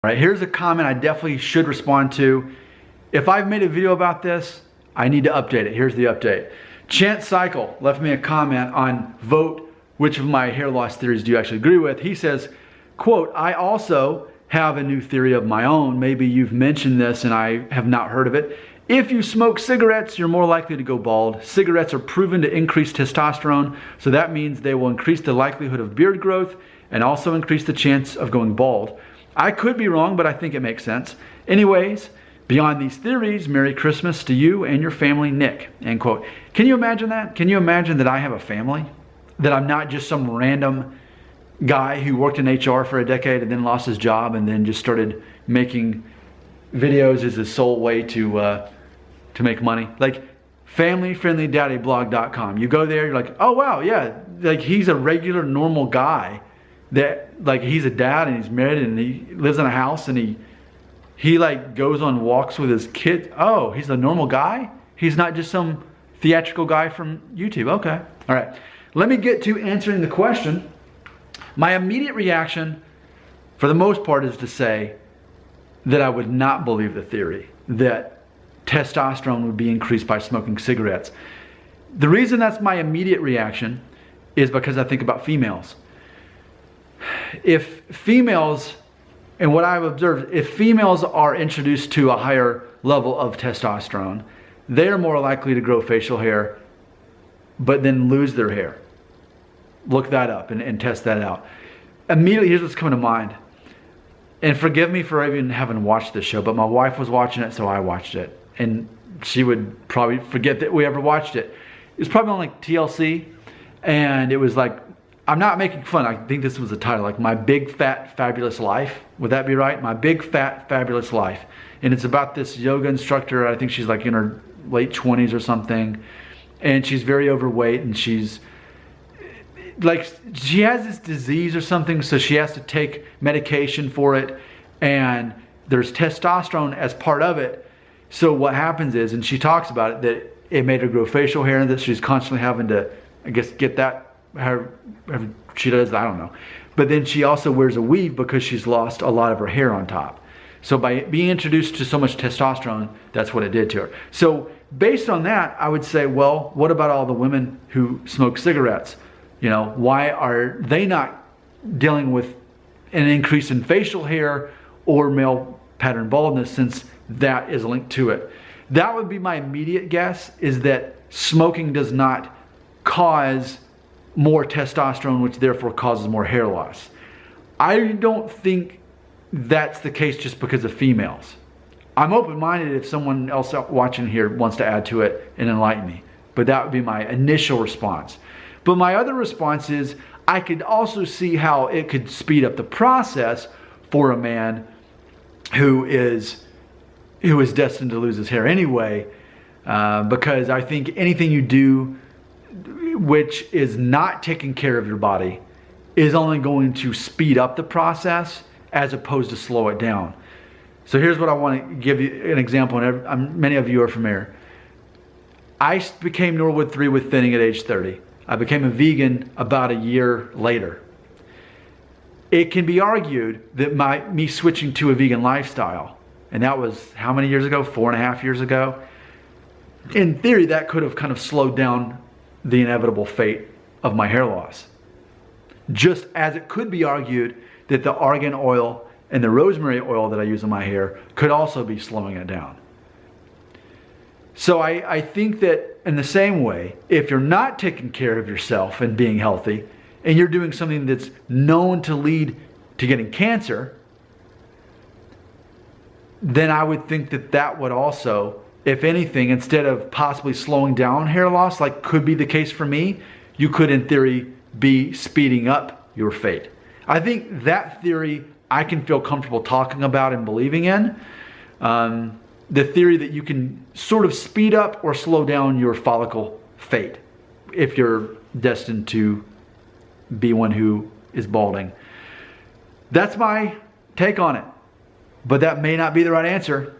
All right, here's a comment I definitely should respond to. If I've made a video about this, I need to update it. Here's the update. Chance Cycle left me a comment on vote which of my hair loss theories do you actually agree with. He says, quote, I also have a new theory of my own. Maybe you've mentioned this and I have not heard of it. If you smoke cigarettes, you're more likely to go bald. Cigarettes are proven to increase testosterone, so that means they will increase the likelihood of beard growth and also increase the chance of going bald. I could be wrong, but I think it makes sense. Anyways, beyond these theories, Merry Christmas to you and your family, Nick, end quote. Can you imagine that? Can you imagine that I have a family? That I'm not just some random guy who worked in HR for a decade and then lost his job and then just started making videos as his sole way to make money? Like familyfriendlydaddyblog.com. You go there, you're like, oh wow, yeah, like he's a regular normal guy that like he's a dad and he's married and he lives in a house and he like goes on walks with his kids. Oh, he's a normal guy? He's not just some theatrical guy from YouTube. Okay. All right. Let me get to answering the question. My immediate reaction, for the most part, is to say that I would not believe the theory that testosterone would be increased by smoking cigarettes. The reason that's my immediate reaction is because I think about females. If females, and what I've observed, if females are introduced to a higher level of testosterone, they're more likely to grow facial hair, but then lose their hair. Look that up and test that out. Immediately, here's what's coming to mind. And forgive me for even having watched this show, but my wife was watching it, so I watched it. And she would probably forget that we ever watched it. It was probably on like TLC, and it was like, I'm not making fun, I think this was the title, like My Big Fat Fabulous Life. Would that be right? My Big Fat Fabulous Life. And it's about this yoga instructor. I think she's like in her late 20s or something. And she's very overweight, and she's like, she has this disease or something, so she has to take medication for it, and there's testosterone as part of it. So what happens is, and she talks about it, that it made her grow facial hair and that she's constantly having to, I guess, get that, however she does, I don't know. But then she also wears a weave because she's lost a lot of her hair on top. So by being introduced to so much testosterone, that's what it did to her. So based on that, I would say, well, what about all the women who smoke cigarettes? You know, why are they not dealing with an increase in facial hair or male pattern baldness, since that is linked to it? That would be my immediate guess, is that smoking does not cause more testosterone, which therefore causes more hair loss. I don't think that's the case just because of females. I'm open-minded if someone else watching here wants to add to it and enlighten me, but that would be my initial response. But my other response is, I could also see how it could speed up the process for a man who is destined to lose his hair anyway, because I think anything you do which is not taking care of your body is only going to speed up the process as opposed to slow it down. So here's what I want to give you an example, and many of you are familiar. I became Norwood 3 with thinning at age 30. I became a vegan about a year later. It can be argued that me switching to a vegan lifestyle, and that was how many years ago? 4.5 years ago. In theory, that could have kind of slowed down the inevitable fate of my hair loss. Just as it could be argued that the argan oil and the rosemary oil that I use in my hair could also be slowing it down. So I think that in the same way, if you're not taking care of yourself and being healthy, and you're doing something that's known to lead to getting cancer, then I would think that that would also, if anything, instead of possibly slowing down hair loss, like could be the case for me, you could in theory be speeding up your fate. I think that theory I can feel comfortable talking about and believing in. The theory that you can sort of speed up or slow down your follicle fate if you're destined to be one who is balding. That's my take on it. But that may not be the right answer.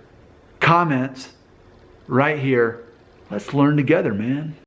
Comments right here. Let's learn together, man.